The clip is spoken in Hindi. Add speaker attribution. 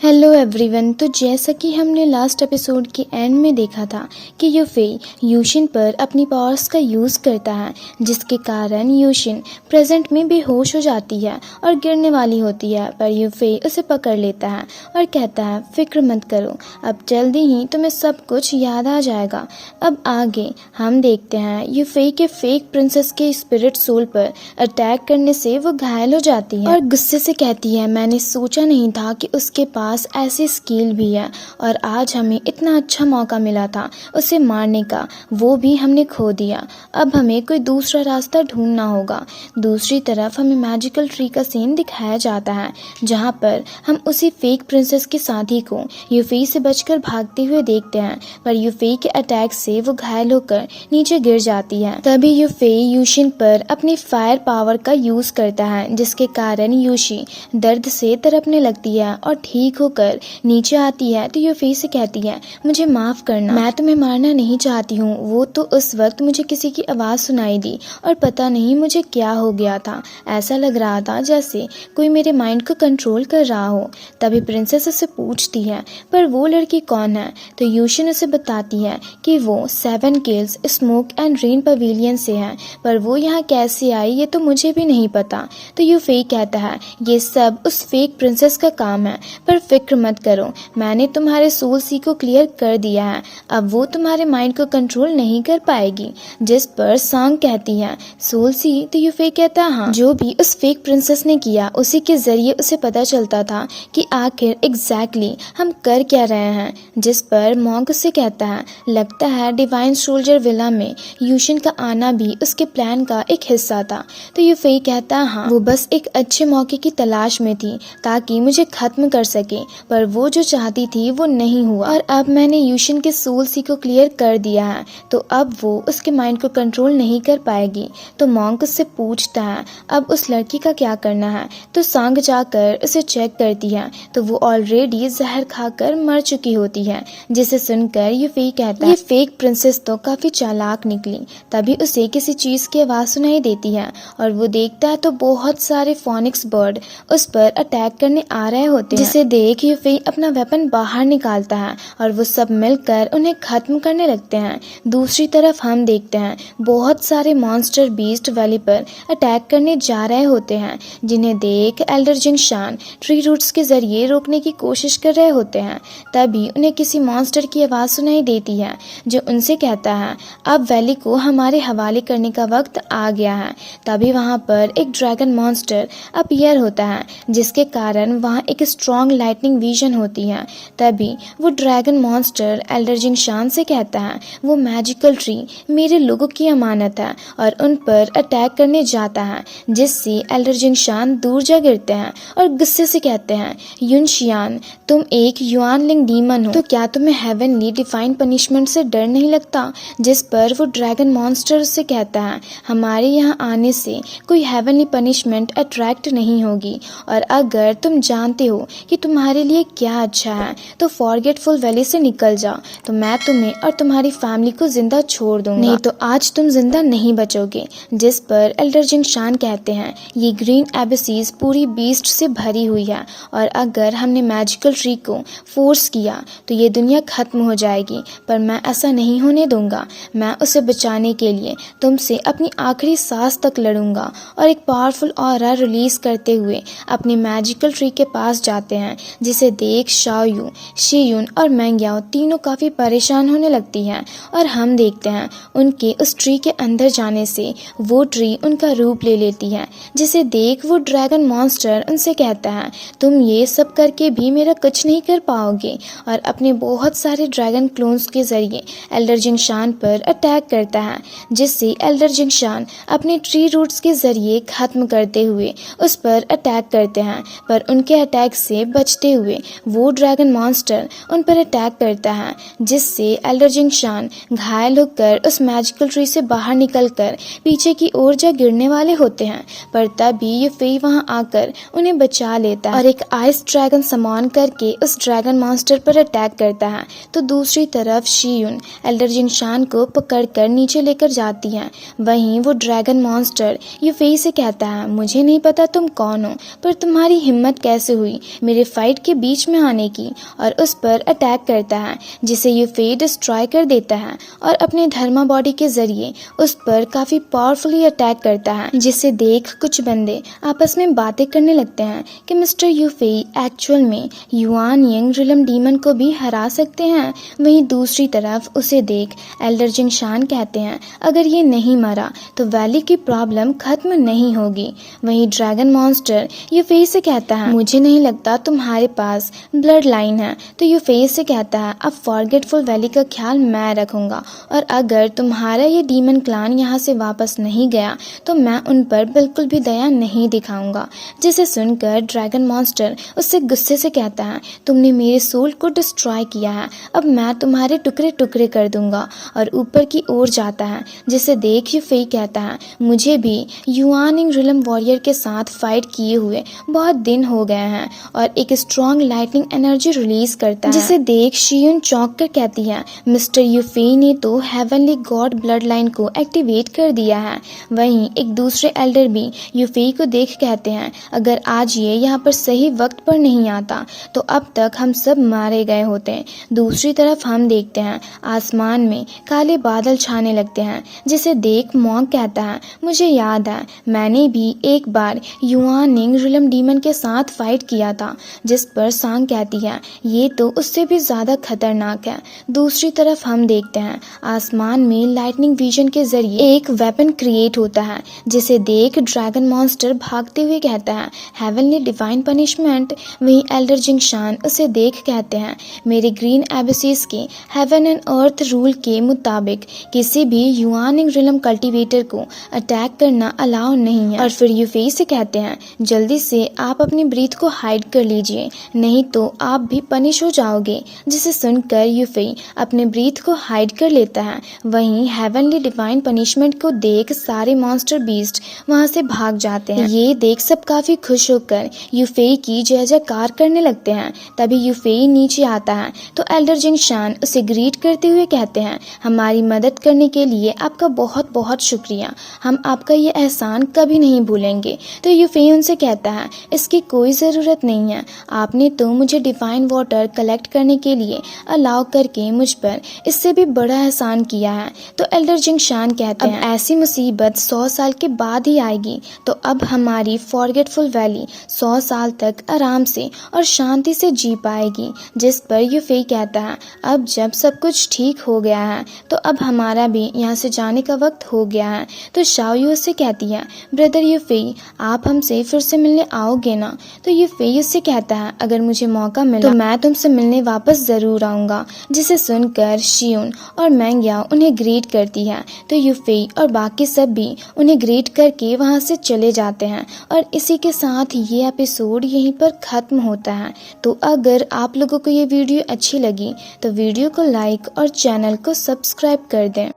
Speaker 1: Hello everyone. तो जैसा कि हमने लास्ट एपिसोड के एंड में देखा था कि यूफेई यूशिन पर अपनी पावर्स का यूज़ करता है, जिसके कारण यूशिन प्रेजेंट में बेहोश हो जाती है और गिरने वाली होती है। पर यूफेई उसे पकड़ लेता है और कहता है फिक्र मत करो, अब जल्दी ही तुम्हें सब कुछ याद आ जाएगा। अब आगे हम देखते हैं यूफेई के फेक प्रिंसेस के स्पिरिट सोल पर अटैक करने से वो घायल हो जाती है और गुस्से से कहती है मैंने सोचा नहीं था कि उसके पास ऐसी स्किल भी है और आज हमें इतना अच्छा मौका मिला था उसे मारने का, वो भी हमने खो दिया। अब हमें कोई दूसरा रास्ता ढूंढना होगा। दूसरी तरफ हमें मैजिकल ट्री का सीन दिखाया जाता है, जहां पर हम उसी फेक प्रिंसेस के साथी को यूफेई से बचकर भागते हुए देखते हैं, पर यूफेई के अटैक से वो घायल होकर नीचे गिर जाती है। तभी यूफेई यूशिन पर अपनी फायर पावर का यूज करता है, जिसके कारण यूशी दर्द से तड़पने लगती है और ठीक होकर नीचे आती है तो यूफेई से कहती है मुझे माफ करना, मैं तुम्हें मारना नहीं चाहती हूँ। वो तो उस वक्त मुझे किसी की आवाज सुनाई दी और पता नहीं मुझे क्या हो गया था, ऐसा लग रहा था जैसे कोई मेरे माइंड को कंट्रोल कर रहा हो। तभी प्रिंसेस उसे पूछती है पर वो लड़की कौन है, तो यूशिन उसे बताती है कि वो 7 kills smoke and rain pavilion से है, पर वो यहाँ कैसे आई ये तो मुझे भी नहीं पता। तो यूफेई कहता है ये सब उस फेक प्रिंसेस का काम है, पर फिक्र मत करो, मैंने तुम्हारे सोल सी को क्लियर कर दिया है, अब वो तुम्हारे माइंड को कंट्रोल नहीं कर पाएगी। जिस पर सांग कहती है सोल सी, तो यूफेई कहता है हाँ, जो भी उस फेक प्रिंसेस ने किया उसी के जरिए उसे पता चलता था कि आखिर एग्जैक्टली हम कर क्या रहे हैं। जिस पर मॉन्क उसे कहता है लगता है डिवाइन सोल्जर विला में यूशिन का आना भी उसके प्लान का एक हिस्सा था। तो यूफेई कहता है हाँ, वो बस एक अच्छे मौके की तलाश में थी ताकि मुझे खत्म कर सके, पर वो जो चाहती थी वो नहीं हुआ और अब मैंने यूशिन के सोल सी को क्लियर कर दिया है, तो अब वो उसके माइंड को कंट्रोल नहीं कर पाएगी। तो मॉन्क उससे पूछता है अब उस लड़की का क्या करना है, तो सांग जाकर उसे चेक करती है तो वो ऑलरेडी जहर खाकर मर चुकी होती है। जिसे सुनकर यूफेई कहता है ये फेक प्रिंसेस तो काफी चालाक निकली। तभी उसे किसी चीज की आवाज सुनाई देती है और वो देखता है तो बहुत सारे फोनिक्स बर्ड उस पर अटैक करने आ रहे होते हैं, जिसे देख यूफेई अपना वेपन बाहर निकालता है और वो सब मिलकर उन्हें खत्म करने लगते हैं। दूसरी तरफ हम देखते हैं बहुत सारे मॉन्स्टर बीस्ट वैली पर अटैक करने जा रहे होते हैं, जिन्हें देख एल्डर जिंगशान ट्री रूट्स के जरिए रोकने की कोशिश कर रहे होते हैं। तभी उन्हें किसी मॉन्स्टर की आवाज सुनाई देती है जो उनसे कहता है अब वैली को हमारे हवाले करने का वक्त आ गया है। तभी वहां पर एक ड्रैगन मॉन्स्टर अपीयर होता है, जिसके कारण वहां एक स्ट्रॉन्ग लाइटनिंग विजन होती है। तभी वो ड्रैगन मॉन्स्टर एल्डर जिंगशान से कहता है वो मैजिकल ट्री मेरे लोगों की अमानत है और उन पर अटैक करने जाता है, जिससे एल्डर जिंगशान दूर जा गिरते हैं और गुस्से से कहते हैं युनशियान तुम एक युआनलिंग डीमन हो, तो क्या तुम्हें हेवनली डिवाइन पनिशमेंट से डर नहीं लगता। जिस पर वो ड्रैगन मॉन्स्टर से कहता है हमारे यहाँ आने से कोई हेवनली पनिशमेंट अट्रैक्ट नहीं होगी, और अगर तुम जानते हो कि तुम्हारे लिए क्या अच्छा है तो फॉरगेटफुल वैली से निकल जाओ, तो मैं तुम्हें और तुम्हारी फैमिली को जिंदा छोड़ दूंगा, नहीं तो आज तुम जिंदा नहीं बचोगे। जिस पर एल्डर जिंगशान कहते हैं ये ग्रीन एबिसीज पूरी बीस्ट से भरी हुई है और अगर हमने मैजिकल ट्री को फोर्स किया तो ये दुनिया खत्म हो जाएगी, पर मैं ऐसा नहीं होने दूंगा। मैं उसे बचाने के लिए तुमसे अपनी आखिरी सांस तक लड़ूंगा। और एक पावरफुल ऑरा रिलीज करते हुए अपने मैजिकल ट्री के पास जाते हैं, जिसे देख शाओयू, शीयुन और मैंग्याओ तीनों काफी परेशान होने लगती हैं और हम देखते हैं उनके उस ट्री के अंदर जाने से वो ट्री उनका रूप ले लेती है। जिसे देख वो ड्रैगन मॉन्स्टर उनसे कहता है तुम ये सब करके भी मेरा कुछ नहीं कर पाओगे, और अपने बहुत सारे ड्रैगन क्लोन्स के जरिए एल्डर जिंगशान पर अटैक करता है, जिससे एल्डर जिंगशान अपने ट्री रूट्स के जरिए खत्म करते हुए उस पर अटैक करते हैं, पर उनके अटैक से बचते हुए वो ड्रैगन मॉन्स्टर उन पर अटैक करता है, जिससे एल्डर जिंगशान घायल होकर उस मैजिकल ट्री से बाहर निकलकर पीछे की ओर जा गिरने वाले होते हैं। पर तभी यूफेई वहां आकर उन्हें बचा लेता है और एक आइस ड्रैगन समॉन करके उस ड्रैगन मॉन्स्टर पर अटैक करता है। तो दूसरी तरफ शीयुन एल्डर जिंगशान को पकड़कर नीचे लेकर जाती है। वहीं वो ड्रैगन मॉन्स्टर यूफेई से कहता है मुझे नहीं पता तुम कौन हो, पर तुम्हारी हिम्मत कैसे हुई मेरे फाइट फाइट के बीच में आने की और उस पर अटैक करता है, जिसे यूफे डिस्ट्रॉय कर देता है और अपने धर्मा बॉडी के जरिए उस पर काफी पावरफुली अटैक करता है, जिसे देख कुछ बंदे आपस में बातें करने लगते हैं कि मिस्टर यूफे एक्चुअल में युआन यंग रिलम डीमन को भी हरा सकते हैं। वहीं दूसरी तरफ उसे देख एल्डर जिंगशान कहते हैं अगर ये नहीं मरा तो वैली की प्रॉब्लम खत्म नहीं होगी। वहीं ड्रैगन मॉन्स्टर यूफे से कहता है मुझे नहीं लगता तुम्हारे पास ब्लड लाइन है। तो यूफे से कहता है अब फॉरगेटफुल वैली का ख्याल मैं रखूंगा और अगर तुम्हारा ये डीमन क्लान यहाँ से वापस नहीं गया तो मैं उन पर बिल्कुल भी दया नहीं दिखाऊंगा। जिसे सुनकर ड्रैगन मॉन्स्टर उससे गुस्से से कहता है तुमने मेरे सोल को डिस्ट्रॉय किया है, अब मैं तुम्हारे टुकड़े टुकड़े कर दूंगा और ऊपर की ओर जाता है। जिसे देख यूफे कहता है मुझे भी युआनिंग रिलम वॉरियर के साथ फाइट किए हुए बहुत दिन हो गए हैं और एक स्ट्रॉन्ग लाइटनिंग एनर्जी रिलीज करता है। जिसे देख शियुन चौंक कर कहती है मिस्टर यूफे ने तो हेवनली गॉड ब्लड लाइन को एक्टिवेट कर दिया है। वहीं एक दूसरे एल्डर भी यूफे को देख कहते हैं अगर आज ये यहाँ पर सही वक्त पर नहीं आता तो अब तक हम सब मारे गए होते। दूसरी तरफ हम देखते हैं आसमान में काले बादल छाने लगते हैं। जिसे देख मॉन्क कहता है मुझे याद है मैंने भी एक बार युआनिंग रिलम डीमन के साथ फाइट किया था। जिस पर सांग कहती है ये तो उससे भी ज्यादा खतरनाक है। दूसरी तरफ हम देखते हैं आसमान में लाइटनिंग विजन के जरिए एक वेपन क्रिएट होता है। जिसे देख ड्रैगन मॉन्स्टर भागते हुए कहता है हेवनली डिवाइन पनिशमेंट। वहीं एल्डर जिंगशान उसे देख कहते हैं मेरे ग्रीन एबिसिस के हेवन एंड अर्थ रूल के मुताबिक किसी भी युआनिंग रिलम कल्टीवेटर को अटैक करना अलाउ नहीं है। और फिर यूफे से कहते हैं जल्दी से आप अपनी ब्रीथ को हाइड कर लीजिए नहीं तो आप भी पनिश हो जाओगे। जिसे सुनकर यूफे अपने ब्रीथ को हाइड कर लेता है। वहीं हेवनली डिवाइन पनिशमेंट को देख सारे मॉन्स्टर बीस्ट वहां से भाग जाते हैं। ये देख सब काफी खुश होकर यूफे की जय जयकार करने लगते हैं। तभी यूफे नीचे आता है तो एल्डर जिंगशान उसे ग्रीट करते हुए कहते हैं हमारी मदद करने के लिए आपका बहुत बहुत शुक्रिया, हम आपका ये एहसान कभी नहीं भूलेंगे। तो यूफे उनसे कहता है इसकी कोई ज़रूरत नहीं है, आपने तो मुझे डिवाइन वाटर कलेक्ट करने के लिए अलाउ करके मुझ पर इससे भी बड़ा एहसान किया है। तो एल्डर जिंगशान कहते हैं ऐसी मुसीबत 100 साल के बाद ही आएगी तो अब हमारी फॉरगेटफुल वैली 100 साल तक आराम से और शांति से जी पाएगी। जिस पर यूफे कहता है अब जब सब कुछ ठीक हो गया है तो अब हमारा भी यहाँ से जाने का वक्त हो गया है। तो शाओयू से कहती है ब्रदर यूफे आप हमसे फिर से मिलने आओगे ना। तो यूफे उससे कहता है अगर मुझे मौका मिला तो मैं तुमसे मिलने वापस जरूर आऊंगा। जिसे सुनकर शियुन और मैंग्या उन्हें ग्रीट करती है। तो यूफे और बाकी सब भी उन्हें ग्रीट करके वहां से चले जाते हैं और इसी के साथ ये एपिसोड यहीं पर खत्म होता है। तो अगर आप लोगों को ये वीडियो अच्छी लगी तो वीडियो को लाइक और चैनल को सब्सक्राइब कर दें।